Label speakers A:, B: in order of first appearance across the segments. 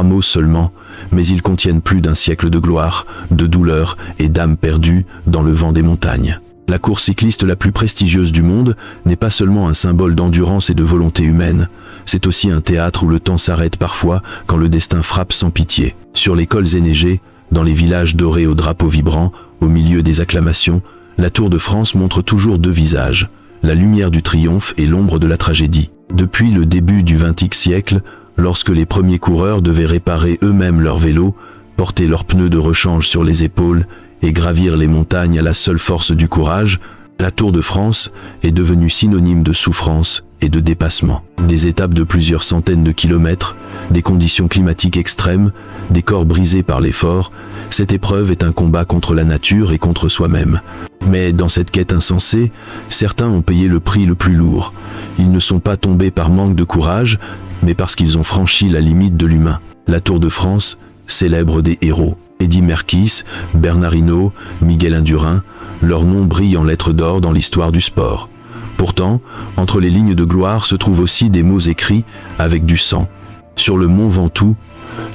A: 3 mots seulement, mais ils contiennent plus d'un siècle de gloire, de douleur et d'âme perdue dans le vent des montagnes. La course cycliste la plus prestigieuse du monde n'est pas seulement un symbole d'endurance et de volonté humaine, c'est aussi un théâtre où le temps s'arrête parfois quand le destin frappe sans pitié. Sur les cols enneigés, dans les villages dorés aux drapeaux vibrants, au milieu des acclamations, la Tour de France montre toujours 2 visages, la lumière du triomphe et l'ombre de la tragédie. Depuis le début du XXe siècle, lorsque les premiers coureurs devaient réparer eux-mêmes leurs vélos, porter leurs pneus de rechange sur les épaules et gravir les montagnes à la seule force du courage, la Tour de France est devenue synonyme de souffrance et de dépassement. Des étapes de plusieurs centaines de kilomètres, des conditions climatiques extrêmes, des corps brisés par l'effort, cette épreuve est un combat contre la nature et contre soi-même. Mais dans cette quête insensée, certains ont payé le prix le plus lourd. Ils ne sont pas tombés par manque de courage, mais parce qu'ils ont franchi la limite de l'humain. La Tour de France célèbre des héros. Eddy Merckx, Bernard Hinault, Miguel Indurain, leurs noms brillent en lettres d'or dans l'histoire du sport. Pourtant, entre les lignes de gloire se trouvent aussi des mots écrits avec du sang. Sur le mont Ventoux,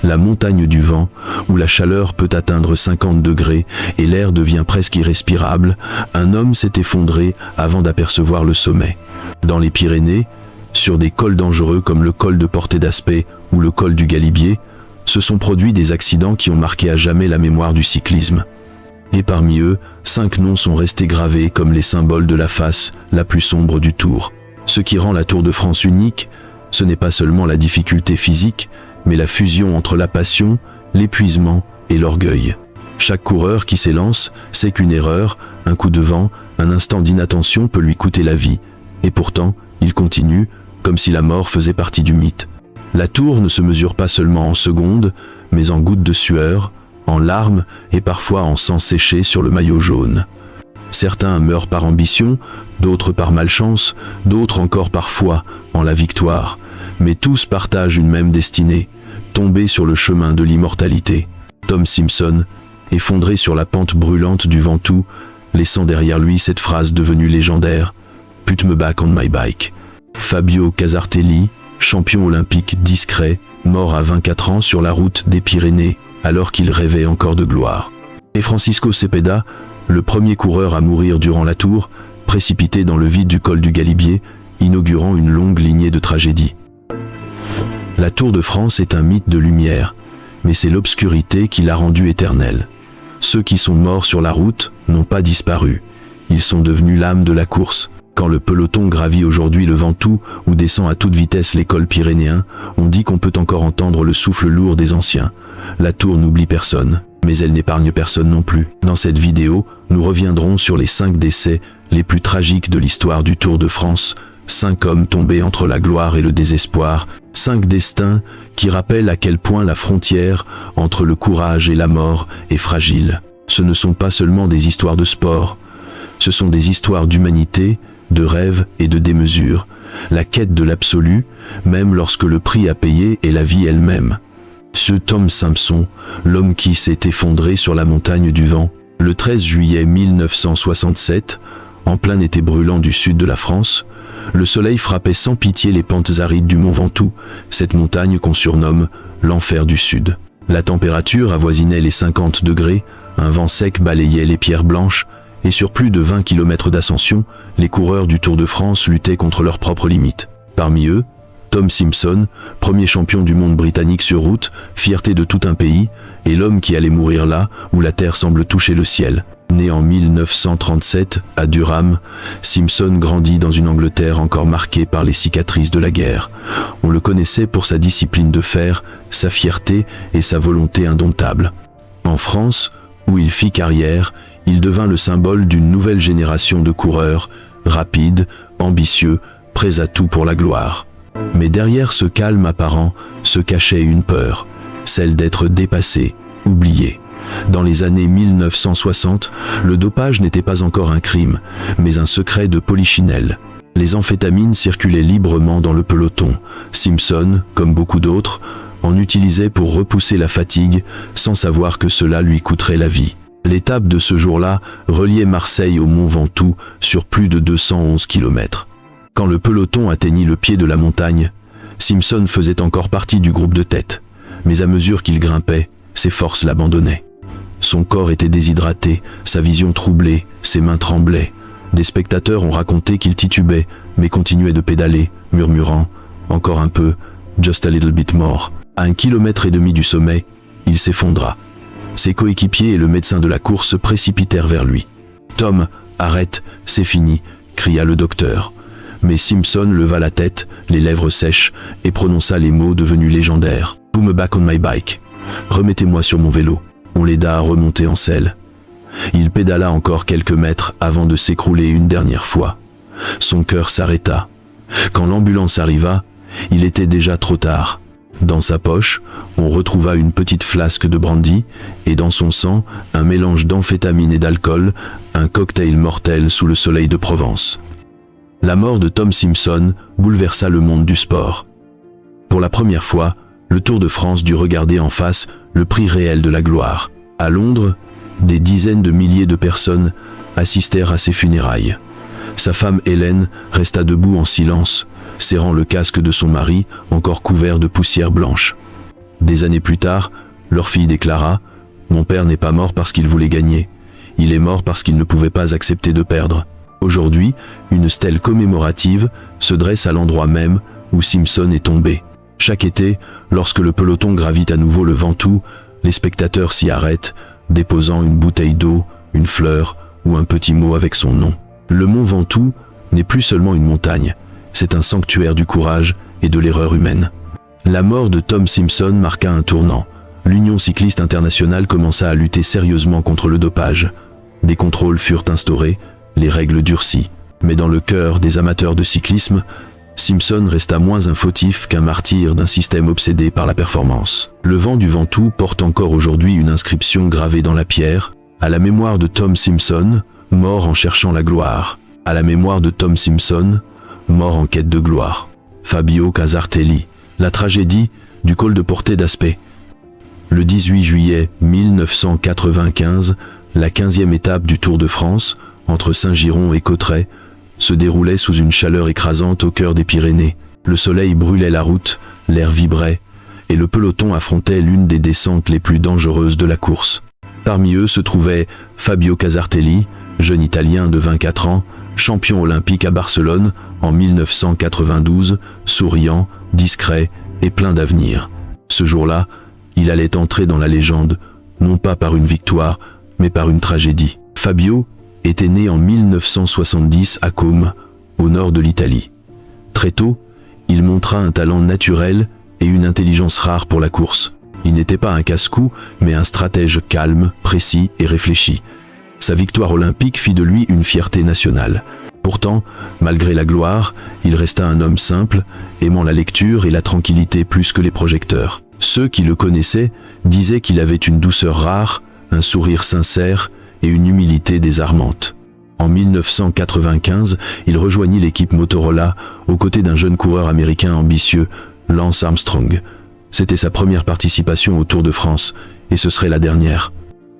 A: la montagne du vent, où la chaleur peut atteindre 50 degrés et l'air devient presque irrespirable, un homme s'est effondré avant d'apercevoir le sommet. Dans les Pyrénées, sur des cols dangereux comme le col de Portet d'Aspet ou le col du Galibier, se sont produits des accidents qui ont marqué à jamais la mémoire du cyclisme. Et parmi eux, 5 noms sont restés gravés comme les symboles de la face la plus sombre du Tour. Ce qui rend la Tour de France unique, ce n'est pas seulement la difficulté physique, mais la fusion entre la passion, l'épuisement et l'orgueil. Chaque coureur qui s'élance sait qu'une erreur, un coup de vent, un instant d'inattention peut lui coûter la vie. Et pourtant, il continue, comme si la mort faisait partie du mythe. La Tour ne se mesure pas seulement en secondes, mais en gouttes de sueur, en larmes et parfois en sang séché sur le maillot jaune. Certains meurent par ambition, d'autres par malchance, d'autres encore par foi en la victoire, mais tous partagent une même destinée, tomber sur le chemin de l'immortalité. Tom Simpson, effondré sur la pente brûlante du Ventoux, laissant derrière lui cette phrase devenue légendaire « Put me back on my bike ». Fabio Casartelli, champion olympique discret, mort à 24 ans sur la route des Pyrénées, alors qu'il rêvait encore de gloire. Et Francisco Cepeda, le premier coureur à mourir durant la Tour, précipité dans le vide du col du Galibier, inaugurant une longue lignée de tragédies. La Tour de France est un mythe de lumière, mais c'est l'obscurité qui l'a rendue éternelle. Ceux qui sont morts sur la route n'ont pas disparu. Ils sont devenus l'âme de la course. Quand le peloton gravit aujourd'hui le Ventoux ou descend à toute vitesse les cols pyrénéens, on dit qu'on peut encore entendre le souffle lourd des anciens. La Tour n'oublie personne, mais elle n'épargne personne non plus. Dans cette vidéo, nous reviendrons sur les 5 décès les plus tragiques de l'histoire du Tour de France, 5 hommes tombés entre la gloire et le désespoir, 5 destins qui rappellent à quel point la frontière entre le courage et la mort est fragile. Ce ne sont pas seulement des histoires de sport, ce sont des histoires d'humanité, de rêve et de démesure, la quête de l'absolu, même lorsque le prix à payer est la vie elle-même. Ce Tom Simpson, l'homme qui s'est effondré sur la montagne du vent, le 13 juillet 1967, en plein été brûlant du sud de la France, le soleil frappait sans pitié les pentes arides du mont Ventoux, cette montagne qu'on surnomme l'enfer du Sud. La température avoisinait les 50 degrés, un vent sec balayait les pierres blanches, et sur plus de 20 km d'ascension, les coureurs du Tour de France luttaient contre leurs propres limites. Parmi eux, Tom Simpson, premier champion du monde britannique sur route, fierté de tout un pays, et l'homme qui allait mourir là où la terre semble toucher le ciel. Né en 1937 à Durham, Simpson grandit dans une Angleterre encore marquée par les cicatrices de la guerre. On le connaissait pour sa discipline de fer, sa fierté et sa volonté indomptable. En France, où il fit carrière, il devint le symbole d'une nouvelle génération de coureurs, rapides, ambitieux, prêts à tout pour la gloire. Mais derrière ce calme apparent se cachait une peur, celle d'être dépassé, oublié. Dans les années 1960, le dopage n'était pas encore un crime, mais un secret de polichinelle. Les amphétamines circulaient librement dans le peloton. Simpson, comme beaucoup d'autres, en utilisait pour repousser la fatigue, sans savoir que cela lui coûterait la vie. L'étape de ce jour-là reliait Marseille au mont Ventoux sur plus de 211 km. Quand le peloton atteignit le pied de la montagne, Simpson faisait encore partie du groupe de tête. mais à mesure qu'il grimpait, ses forces l'abandonnaient. Son corps était déshydraté, sa vision troublée, ses mains tremblaient. Des spectateurs ont raconté qu'il titubait, mais continuait de pédaler, murmurant « Encore un peu, just a little bit more ». À 1,5 km du sommet, il s'effondra. Ses coéquipiers et le médecin de la course se précipitèrent vers lui. « Tom, arrête, c'est fini », cria le docteur. Mais Simpson leva la tête, les lèvres sèches, et prononça les mots devenus légendaires. « Put me back on my bike ». Remettez-moi sur mon vélo. On l'aida à remonter en selle. Il pédala encore quelques mètres avant de s'écrouler une dernière fois. Son cœur s'arrêta. Quand l'ambulance arriva, il était déjà trop tard. Dans sa poche, on retrouva une petite flasque de brandy et dans son sang, un mélange d'amphétamine et d'alcool, un cocktail mortel sous le soleil de Provence. La mort de Tom Simpson bouleversa le monde du sport. Pour la première fois, le Tour de France dut regarder en face le prix réel de la gloire. À Londres, des dizaines de milliers de personnes assistèrent à ses funérailles. Sa femme Hélène resta debout en silence, serrant le casque de son mari, encore couvert de poussière blanche. Des années plus tard, leur fille déclara « Mon père n'est pas mort parce qu'il voulait gagner. Il est mort parce qu'il ne pouvait pas accepter de perdre. » Aujourd'hui, une stèle commémorative se dresse à l'endroit même où Simpson est tombé. Chaque été, lorsque le peloton gravite à nouveau le Ventoux, les spectateurs s'y arrêtent, déposant une bouteille d'eau, une fleur ou un petit mot avec son nom. Le mont Ventoux n'est plus seulement une montagne, c'est un sanctuaire du courage et de l'erreur humaine. La mort de Tom Simpson marqua un tournant. L'Union cycliste internationale commença à lutter sérieusement contre le dopage. Des contrôles furent instaurés, les règles durcies. Mais dans le cœur des amateurs de cyclisme, Simpson resta moins un fautif qu'un martyr d'un système obsédé par la performance. Le vent du Ventoux porte encore aujourd'hui une inscription gravée dans la pierre, à la mémoire de Tom Simpson, mort en cherchant la gloire. À la mémoire de Tom Simpson, mort en quête de gloire. Fabio Casartelli. La tragédie du col de Portet d'Aspet. Le 18 juillet 1995, la 15e étape du Tour de France, entre Saint-Giron et Cauterets, se déroulait sous une chaleur écrasante au cœur des Pyrénées. Le soleil brûlait la route, l'air vibrait, et le peloton affrontait l'une des descentes les plus dangereuses de la course. Parmi eux se trouvait Fabio Casartelli, jeune Italien de 24 ans, champion olympique à Barcelone en 1992, souriant, discret et plein d'avenir. Ce jour-là, il allait entrer dans la légende, non pas par une victoire, mais par une tragédie. Fabio était né en 1970 à Côme, au nord de l'Italie. Très tôt, il montra un talent naturel et une intelligence rare pour la course. Il n'était pas un casse-cou, mais un stratège calme, précis et réfléchi. Sa victoire olympique fit de lui une fierté nationale. Pourtant, malgré la gloire, il resta un homme simple, aimant la lecture et la tranquillité plus que les projecteurs. Ceux qui le connaissaient disaient qu'il avait une douceur rare, un sourire sincère et une humilité désarmante. En 1995, il rejoignit l'équipe Motorola aux côtés d'un jeune coureur américain ambitieux, Lance Armstrong. C'était sa première participation au Tour de France, et ce serait la dernière.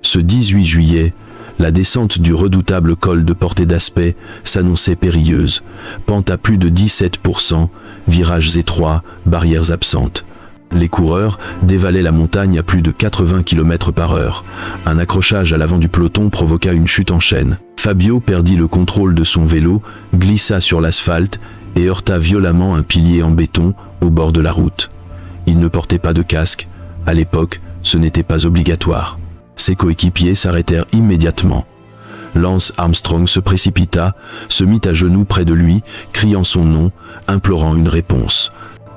A: Ce 18 juillet, la descente du redoutable col de Portet d'Aspet s'annonçait périlleuse. Pente à plus de 17%, virages étroits, barrières absentes. Les coureurs dévalaient la montagne à plus de 80 km/h. Un accrochage à l'avant du peloton provoqua une chute en chaîne. Fabio perdit le contrôle de son vélo, glissa sur l'asphalte et heurta violemment un pilier en béton au bord de la route. Il ne portait pas de casque. À l'époque, ce n'était pas obligatoire. Ses coéquipiers s'arrêtèrent immédiatement. Lance Armstrong se précipita, se mit à genoux près de lui, criant son nom, implorant une réponse.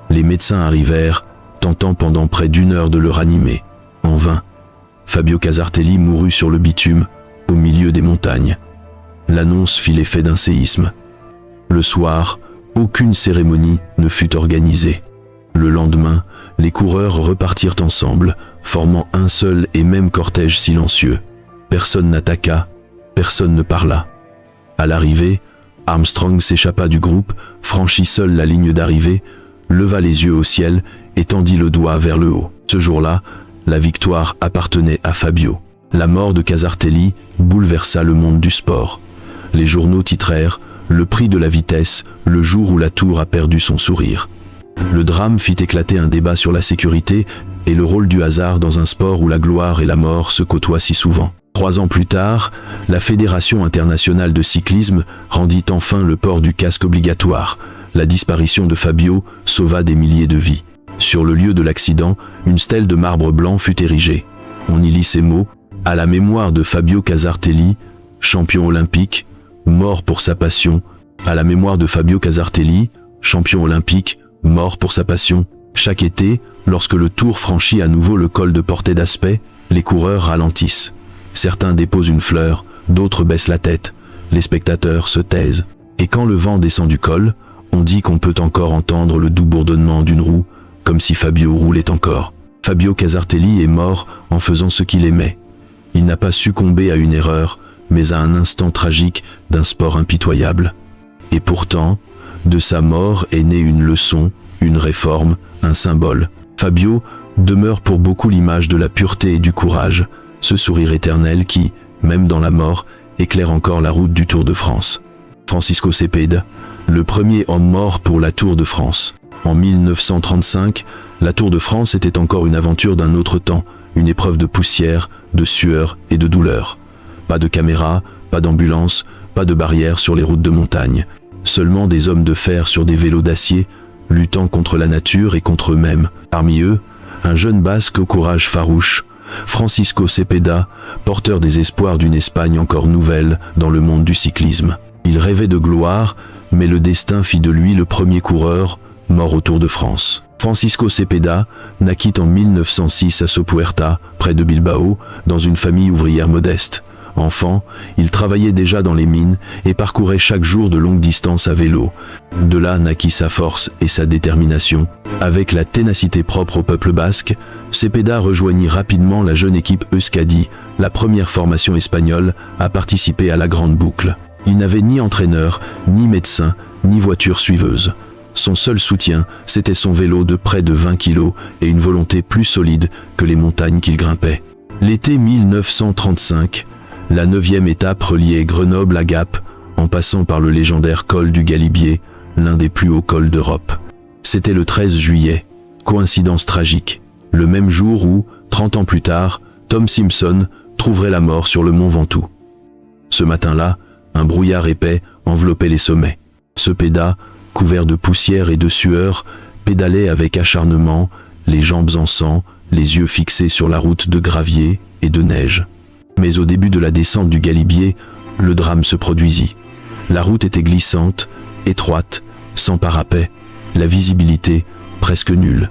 A: Les médecins arrivèrent, tentant pendant près d'1 heure de le ranimer. En vain. Fabio Casartelli mourut sur le bitume, au milieu des montagnes. L'annonce fit l'effet d'un séisme. Le soir, aucune cérémonie ne fut organisée. Le lendemain, les coureurs repartirent ensemble, formant un seul et même cortège silencieux. Personne n'attaqua, personne ne parla. À l'arrivée, Armstrong s'échappa du groupe, franchit seul la ligne d'arrivée, leva les yeux au ciel et tendit le doigt vers le haut. Ce jour-là, la victoire appartenait à Fabio. La mort de Casartelli bouleversa le monde du sport. Les journaux titrèrent « Le prix de la vitesse, le jour où la tour a perdu son sourire ». Le drame fit éclater un débat sur la sécurité et le rôle du hasard dans un sport où la gloire et la mort se côtoient si souvent. 3 ans plus tard, la Fédération internationale de cyclisme rendit enfin le port du casque obligatoire. La disparition de Fabio sauva des milliers de vies. Sur le lieu de l'accident, une stèle de marbre blanc fut érigée. On y lit ces mots: « À la mémoire de Fabio Casartelli, champion olympique, mort pour sa passion. À la mémoire de Fabio Casartelli, champion olympique, mort pour sa passion. » Chaque été, lorsque le Tour franchit à nouveau le col de Portet d'Aspet, les coureurs ralentissent. Certains déposent une fleur, d'autres baissent la tête. Les spectateurs se taisent. Et quand le vent descend du col, on dit qu'on peut encore entendre le doux bourdonnement d'une roue, comme si Fabio roulait encore. Fabio Casartelli est mort en faisant ce qu'il aimait. Il n'a pas succombé à une erreur, mais à un instant tragique d'un sport impitoyable. Et pourtant, de sa mort est née une leçon, une réforme, un symbole. Fabio demeure pour beaucoup l'image de la pureté et du courage, ce sourire éternel qui, même dans la mort, éclaire encore la route du Tour de France. Francisco Cepeda, le premier homme mort pour la Tour de France. En 1935, la Tour de France était encore une aventure d'un autre temps, une épreuve de poussière, de sueur et de douleur. Pas de caméra, pas d'ambulance, pas de barrières sur les routes de montagne. Seulement des hommes de fer sur des vélos d'acier, luttant contre la nature et contre eux-mêmes. Parmi eux, un jeune basque au courage farouche, Francisco Cepeda, porteur des espoirs d'une Espagne encore nouvelle dans le monde du cyclisme. Il rêvait de gloire, mais le destin fit de lui le premier coureur, mort au Tour de France. Francisco Cepeda naquit en 1906 à Sopuerta, près de Bilbao, dans une famille ouvrière modeste. Enfant, il travaillait déjà dans les mines et parcourait chaque jour de longues distances à vélo. De là naquit sa force et sa détermination. Avec la ténacité propre au peuple basque, Cepeda rejoignit rapidement la jeune équipe Euskadi, la première formation espagnole à participer à la Grande Boucle. Il n'avait ni entraîneur, ni médecin, ni voiture suiveuse. Son seul soutien, c'était son vélo de près de 20 kilos et une volonté plus solide que les montagnes qu'il grimpait. L'été 1935, la 9e étape reliait Grenoble à Gap, en passant par le légendaire col du Galibier, l'un des plus hauts cols d'Europe. C'était le 13 juillet, coïncidence tragique, le même jour où, 30 ans plus tard, Tom Simpson trouverait la mort sur le mont Ventoux. Ce matin-là, un brouillard épais enveloppait les sommets. Cepeda, couvert de poussière et de sueur, pédalait avec acharnement, les jambes en sang, les yeux fixés sur la route de gravier et de neige. Mais au début de la descente du Galibier, le drame se produisit. La route était glissante, étroite, sans parapet, la visibilité presque nulle.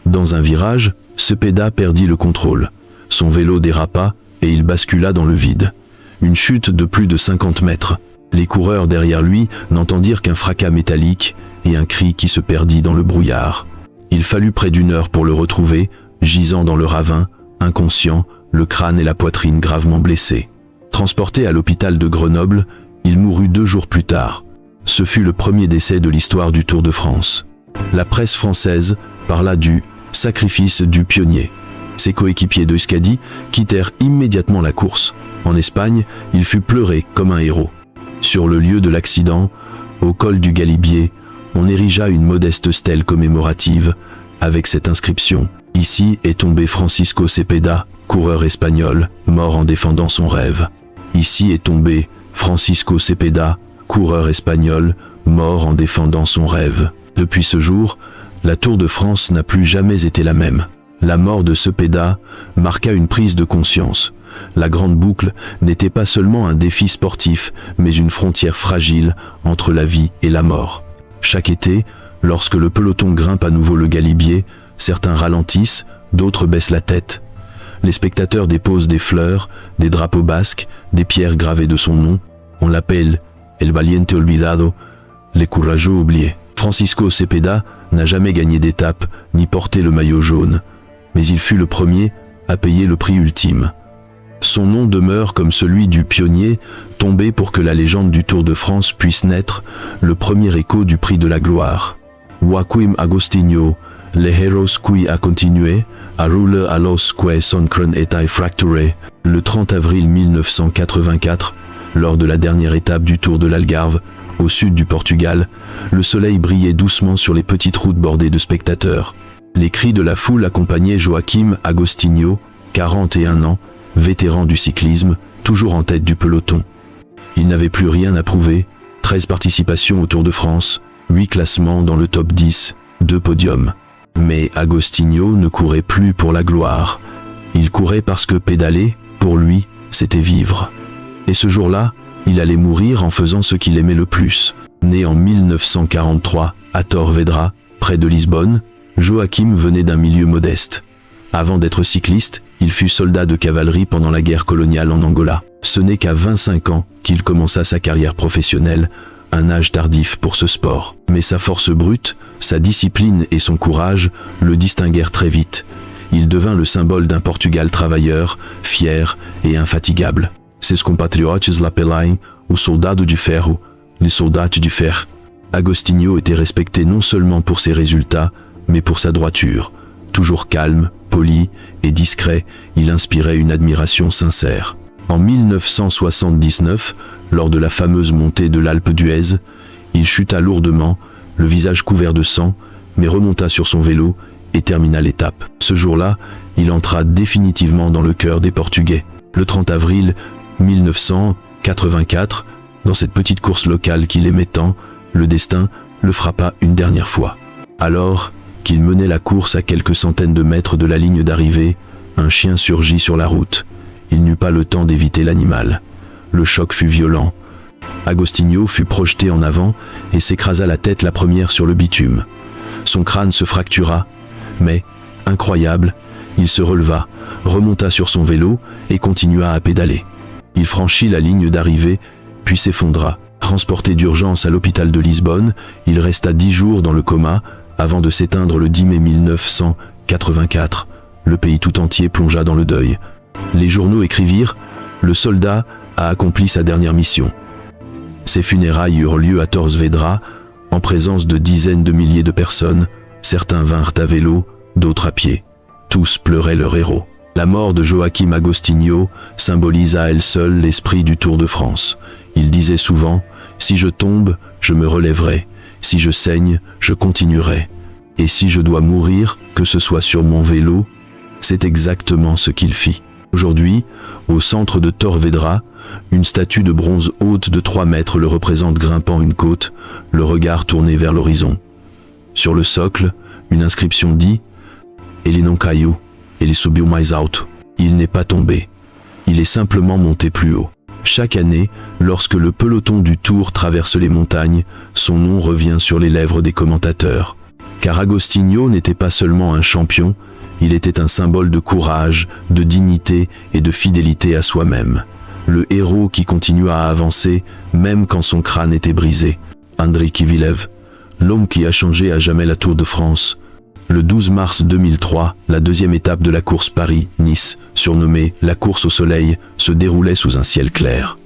A: Dans un virage, Cepeda perdit le contrôle. Son vélo dérapa et il bascula dans le vide. Une chute de plus de 50 mètres. Les coureurs derrière lui n'entendirent qu'un fracas métallique et un cri qui se perdit dans le brouillard. Il fallut près d'1 heure pour le retrouver, gisant dans le ravin, inconscient, le crâne et la poitrine gravement blessés. Transporté à l'hôpital de Grenoble, il mourut 2 jours plus tard. Ce fut le premier décès de l'histoire du Tour de France. La presse française parla du « sacrifice du pionnier ». Ses coéquipiers d'Euskadi quittèrent immédiatement la course. En Espagne, il fut pleuré comme un héros. Sur le lieu de l'accident, au col du Galibier, on érigea une modeste stèle commémorative avec cette inscription: « Ici est tombé Francisco Cepeda, coureur espagnol, mort en défendant son rêve. Ici est tombé Francisco Cepeda, coureur espagnol, mort en défendant son rêve. » Depuis ce jour, la Tour de France n'a plus jamais été la même. La mort de Cepeda marqua une prise de conscience. La Grande Boucle n'était pas seulement un défi sportif, mais une frontière fragile entre la vie et la mort. Chaque été, lorsque le peloton grimpe à nouveau le Galibier, certains ralentissent, d'autres baissent la tête. Les spectateurs déposent des fleurs, des drapeaux basques, des pierres gravées de son nom. On l'appelle El Valiente Olvidado, les courageux oubliés. Francisco Cepeda n'a jamais gagné d'étape ni porté le maillot jaune, mais il fut le premier à payer le prix ultime. Son nom demeure comme celui du pionnier tombé pour que la légende du Tour de France puisse naître, le premier écho du prix de la gloire. Joaquim Agostinho, les héros qui a continué, a roule a los que son crâne était fracturé, le 30 avril 1984, lors de la dernière étape du Tour de l'Algarve, au sud du Portugal, le soleil brillait doucement sur les petites routes bordées de spectateurs. Les cris de la foule accompagnaient Joaquim Agostinho, 41 ans, vétéran du cyclisme, toujours en tête du peloton. Il n'avait plus rien à prouver, 13 participations au Tour de France, 8 classements dans le top 10, 2 podiums. Mais Agostinho ne courait plus pour la gloire. Il courait parce que pédaler, pour lui, c'était vivre. Et ce jour-là, il allait mourir en faisant ce qu'il aimait le plus. Né en 1943, à Torvedra, près de Lisbonne, Joaquim venait d'un milieu modeste. Avant d'être cycliste, il fut soldat de cavalerie pendant la guerre coloniale en Angola. Ce n'est qu'à 25 ans qu'il commença sa carrière professionnelle, un âge tardif pour ce sport. Mais sa force brute, sa discipline et son courage le distinguèrent très vite. Il devint le symbole d'un Portugal travailleur, fier et infatigable. Ses compatriotes l'appelaient o soldado de ferro, les soldats du fer. Agostinho était respecté non seulement pour ses résultats, mais pour sa droiture. Toujours calme, poli et discret, il inspirait une admiration sincère. En 1979, lors de la fameuse montée de l'Alpe d'Huez, il chuta lourdement, le visage couvert de sang, mais remonta sur son vélo et termina l'étape. Ce jour-là, il entra définitivement dans le cœur des Portugais. Le 30 avril 1984, dans cette petite course locale qu'il aimait tant, le destin le frappa une dernière fois. Alors qu'il menait la course à quelques centaines de mètres de la ligne d'arrivée, un chien surgit sur la route. Il n'eut pas le temps d'éviter l'animal. Le choc fut violent. Agostinho fut projeté en avant et s'écrasa la tête la première sur le bitume. Son crâne se fractura, mais, incroyable, il se releva, remonta sur son vélo et continua à pédaler. Il franchit la ligne d'arrivée, puis s'effondra. Transporté d'urgence à l'hôpital de Lisbonne, il resta 10 jours dans le coma avant de s'éteindre le 10 mai 1984. Le pays tout entier plongea dans le deuil. Les journaux écrivirent « Le soldat a accompli sa dernière mission ». Ses funérailles eurent lieu à Torvedra, en présence de dizaines de milliers de personnes. Certains vinrent à vélo, d'autres à pied. Tous pleuraient leur héros. La mort de Joaquim Agostinho symbolise à elle seule l'esprit du Tour de France. Il disait souvent « Si je tombe, je me relèverai. Si je saigne, je continuerai. Et si je dois mourir, que ce soit sur mon vélo », c'est exactement ce qu'il fit. Aujourd'hui, au centre de Torvedra, une statue de bronze haute de 3 mètres le représente grimpant une côte, le regard tourné vers l'horizon. Sur le socle, une inscription dit « Ele não caiu, ele subiu mais alto ». Il n'est pas tombé, il est simplement monté plus haut. Chaque année, lorsque le peloton du Tour traverse les montagnes, son nom revient sur les lèvres des commentateurs. Car Agostinho n'était pas seulement un champion, il était un symbole de courage, de dignité et de fidélité à soi-même. Le héros qui continua à avancer, même quand son crâne était brisé. Andrei Kvylev, l'homme qui a changé à jamais la Tour de France. Le 12 mars 2003, la deuxième étape de la course Paris-Nice, surnommée la course au soleil, se déroulait sous un ciel clair.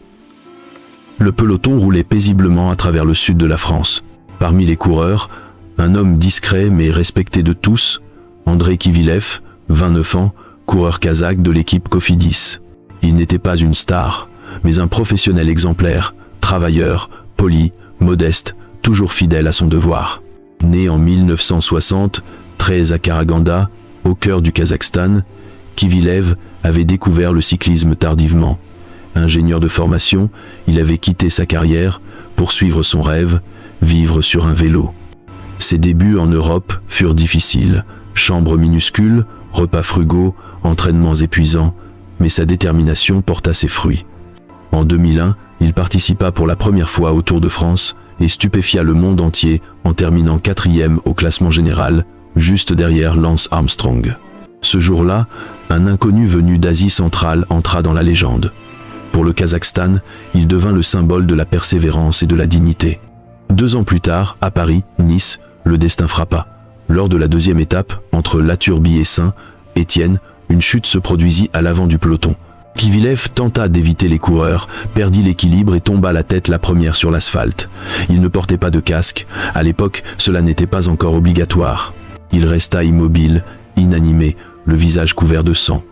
A: Le peloton roulait paisiblement à travers le sud de la France. Parmi les coureurs, un homme discret mais respecté de tous, Andrei Kvylev, 29 ans, coureur kazakh de l'équipe Cofidis. Il n'était pas une star, mais un professionnel exemplaire, travailleur, poli, modeste, toujours fidèle à son devoir. Né en 1960, 13 à Karaganda, au cœur du Kazakhstan, Kvylev avait découvert le cyclisme tardivement. Ingénieur de formation, il avait quitté sa carrière pour suivre son rêve, vivre sur un vélo. Ses débuts en Europe furent difficiles. Chambre minuscule, repas frugaux, entraînements épuisants, mais sa détermination porta ses fruits. En 2001, il participa pour la première fois au Tour de France et stupéfia le monde entier en terminant 4e au classement général, juste derrière Lance Armstrong. Ce jour-là, un inconnu venu d'Asie centrale entra dans la légende. Pour le Kazakhstan, il devint le symbole de la persévérance et de la dignité. 2 ans plus tard, à Paris, Nice, le destin frappa. Lors de la deuxième étape, entre La Turbie et Saint-Étienne, une chute se produisit à l'avant du peloton. Kvylev tenta d'éviter les coureurs, perdit l'équilibre et tomba la tête la première sur l'asphalte. Il ne portait pas de casque, à l'époque cela n'était pas encore obligatoire. Il resta immobile, inanimé, le visage couvert de sang.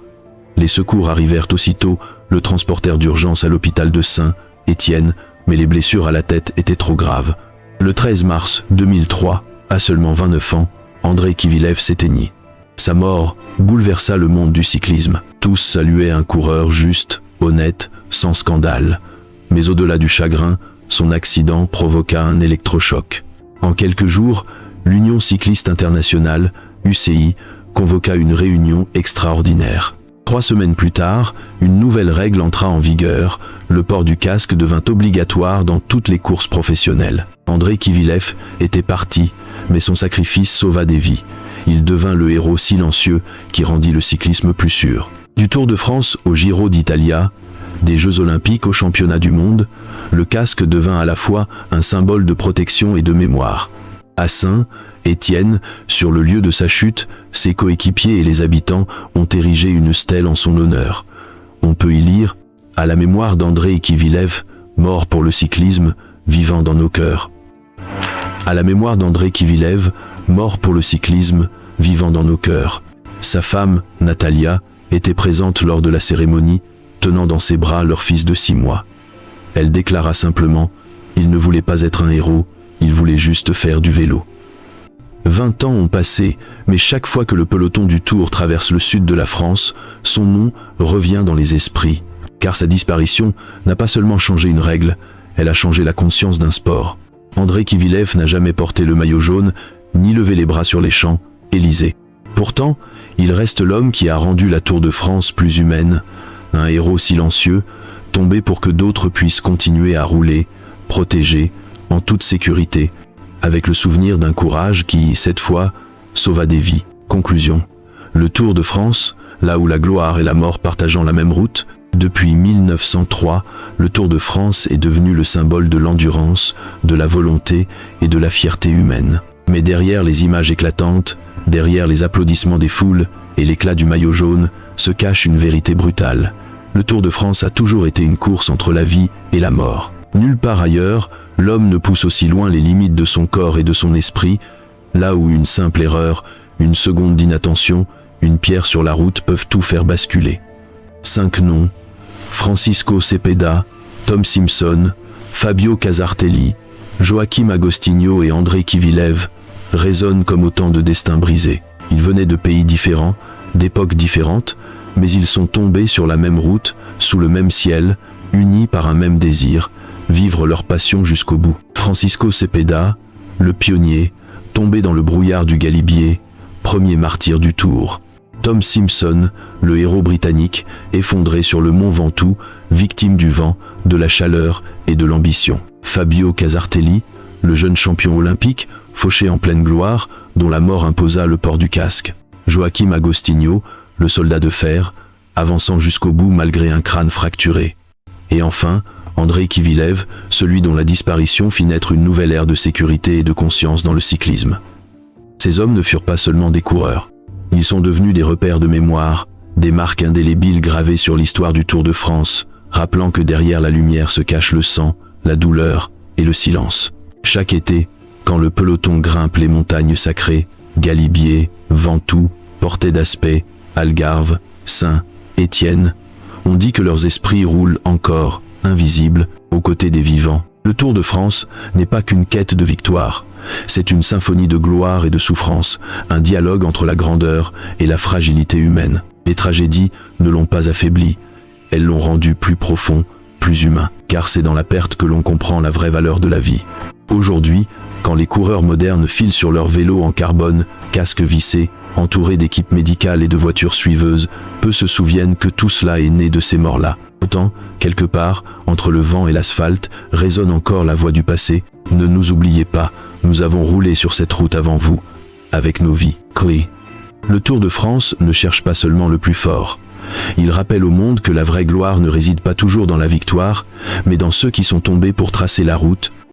A: Les secours arrivèrent aussitôt, le transportèrent d'urgence à l'hôpital de Saint-Étienne, mais les blessures à la tête étaient trop graves. Le 13 mars 2003, à seulement 29 ans, André Kivilev s'éteignit. Sa mort bouleversa le monde du cyclisme. Tous saluaient un coureur juste, honnête, sans scandale. Mais au-delà du chagrin, son accident provoqua un électrochoc. En quelques jours, l'Union cycliste internationale, UCI, convoqua une réunion extraordinaire. 3 semaines plus tard, une nouvelle règle entra en vigueur, le port du casque devint obligatoire dans toutes les courses professionnelles. André Kivilev était parti, mais son sacrifice sauva des vies. Il devint le héros silencieux qui rendit le cyclisme plus sûr. Du Tour de France au Giro d'Italia, des Jeux Olympiques au Championnat du monde, le casque devint à la fois un symbole de protection et de mémoire. À Saint-Étienne, sur le lieu de sa chute, ses coéquipiers et les habitants ont érigé une stèle en son honneur. On peut y lire « À la mémoire d'André Kivilev, mort pour le cyclisme, vivant dans nos cœurs ». À la mémoire d'André Kivilev, mort pour le cyclisme, vivant dans nos cœurs. Sa femme, Natalia, était présente lors de la cérémonie, tenant dans ses bras leur fils de 6 mois. Elle déclara simplement « Il ne voulait pas être un héros, il voulait juste faire du vélo ». 20 ans ont passé, mais chaque fois que le peloton du Tour traverse le sud de la France, son nom revient dans les esprits. Car sa disparition n'a pas seulement changé une règle, elle a changé la conscience d'un sport. André Kivilev n'a jamais porté le maillot jaune, ni levé les bras sur les champs, Élysée. Pourtant, il reste l'homme qui a rendu la Tour de France plus humaine, un héros silencieux, tombé pour que d'autres puissent continuer à rouler, protégés, en toute sécurité, avec le souvenir d'un courage qui, cette fois, sauva des vies. Conclusion. Le Tour de France, là où la gloire et la mort partageant la même route, depuis 1903, le Tour de France est devenu le symbole de l'endurance, de la volonté et de la fierté humaine. Mais derrière les images éclatantes, derrière les applaudissements des foules et l'éclat du maillot jaune, se cache une vérité brutale. Le Tour de France a toujours été une course entre la vie et la mort. Nulle part ailleurs, l'homme ne pousse aussi loin les limites de son corps et de son esprit, là où une simple erreur, une seconde d'inattention, une pierre sur la route peuvent tout faire basculer. 5 noms: Francisco Cepeda, Tom Simpson, Fabio Casartelli, Joachim Agostinho et André Kivilev résonnent comme autant de destins brisés. Ils venaient de pays différents, d'époques différentes, mais ils sont tombés sur la même route, sous le même ciel, unis par un même désir, vivre leur passion jusqu'au bout. Francisco Cepeda, le pionnier, tombé dans le brouillard du Galibier, premier martyr du Tour. Tom Simpson, le héros britannique, effondré sur le mont Ventoux, victime du vent, de la chaleur et de l'ambition. Fabio Casartelli, le jeune champion olympique, fauché en pleine gloire, dont la mort imposa le port du casque. Joachim Agostinho, le soldat de fer, avançant jusqu'au bout malgré un crâne fracturé. Et enfin, André Kivilev, celui dont la disparition fit naître une nouvelle ère de sécurité et de conscience dans le cyclisme. Ces hommes ne furent pas seulement des coureurs. Ils sont devenus des repères de mémoire, des marques indélébiles gravées sur l'histoire du Tour de France, rappelant que derrière la lumière se cache le sang, la douleur et le silence. Chaque été, quand le peloton grimpe les montagnes sacrées, Galibier, Ventoux, Portet d'Aspet, Algarve, Saint-Étienne, on dit que leurs esprits roulent encore, invisibles, aux côtés des vivants. Le Tour de France n'est pas qu'une quête de victoire. C'est une symphonie de gloire et de souffrance, un dialogue entre la grandeur et la fragilité humaine. Les tragédies ne l'ont pas affaibli, elles l'ont rendu plus profond, plus humain, car c'est dans la perte que l'on comprend la vraie valeur de la vie. Aujourd'hui, quand les coureurs modernes filent sur leurs vélos en carbone, casques vissés, entourés d'équipes médicales et de voitures suiveuses, peu se souviennent que tout cela est né de ces morts-là. Pourtant, quelque part, entre le vent et l'asphalte, résonne encore la voix du passé. Ne nous oubliez pas, nous avons roulé sur cette route avant vous, avec nos vies. Clé. Le Tour de France ne cherche pas seulement le plus fort. Il rappelle au monde que la vraie gloire ne réside pas toujours dans la victoire, mais dans ceux qui sont tombés pour tracer la route,